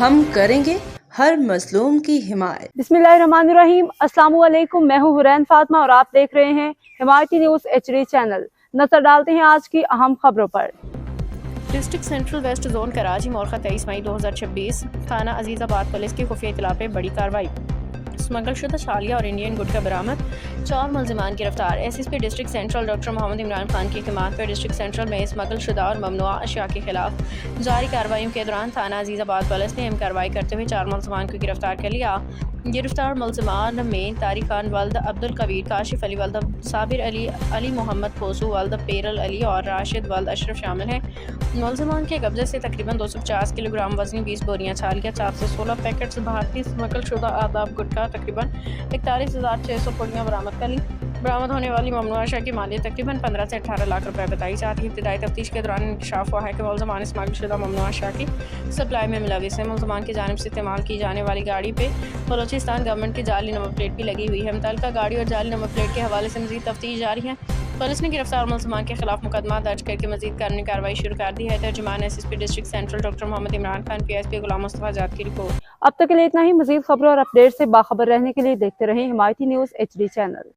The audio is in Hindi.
हम करेंगे हर मजलूम की हिमायत। बिस्मिल्लाहिर्रहमानिर्रहीम। अस्सलाम वालेकुम। मैं हूँ हुरैन फातिमा और आप देख रहे हैं हिमायती न्यूज़ HD चैनल। नजर डालते हैं आज की अहम खबरों पर। District central west zone Karachi मोरखा 23 मई 2026 थाना अजीज़ाबाद पुलिस की खुफिया इत्तला पे बड़ी कार्रवाई। स्मगल शुदा छालिया और इंडियन गुटखा बरामद, 4 मुलजिमान गिरफ्तार। SSP district central doctor Mohammad Imran Khan की हिमायत पर डिस्ट्रिक्ट सेंट्रल में स्मगल शुदा और ममनुआ अशिया के खिलाफ जारी कार्रवाइयों के दौरान थाना अजीज़ाबाद पुलिस ने अहम कार्रवाई करते हुए 4 मुलजिमान को गिरफ्तार कर लिया। गिरफ्तार मुलजिमान में तारिक खान वल्द अब्दुल कबीर, काशिफ अली वल्द साबिर अली, अली मोहम्मद खोसू वल्द पेरल अली और राशिद वल्द अशरफ शामिल हैं। मुलजिमान के कब्जे से तकरीबन 250 किलोग्राम वजनी 20 बोरियां छालिया, 416 पैकेट्स भारतीय स्मगल शुदा आदाब गुटखा, तकरीबन 41,600 पुड़ियाँ बरामद कर ली। बरामद होने वाली ममनुआ अशिया की मालियत तकरीबन 15 से 18 लाख रुपए बताई जाती है। इब्तिदाई तफ्तीश के दौरान इंकशाफ हुआ है कि मुलजिमान स्मगल शुदा ममनुआ अशिया की सप्लाई में मुलविस है। मुलजिमान की जानिब से इस्तेमाल की जाने वाली गाड़ी पे बलोचिस्तान गवर्नमेंट की जाली नंबर प्लेट भी लगी हुई है। मुतल्लिका गाड़ी और जाली नंबर प्लेट के हवाले से मजीद तफ्तीश जारी है। पुलिस ने गिरफ्तार मुलजिमान के खिलाफ मुकदमा दर्ज करके मजीद कानूनी कार्रवाई शुरू कर दी है। तर्जुमान SSP district central doctor Mohammad Imran Khan, PSP Ghulam Mustafa Jat की रिपोर्ट। अब तक के लिए इतना ही। मजीद खबरों और अपडेट से बाखबर रहने के लिए देखते रहें हिमायती न्यूज़ HD चैनल।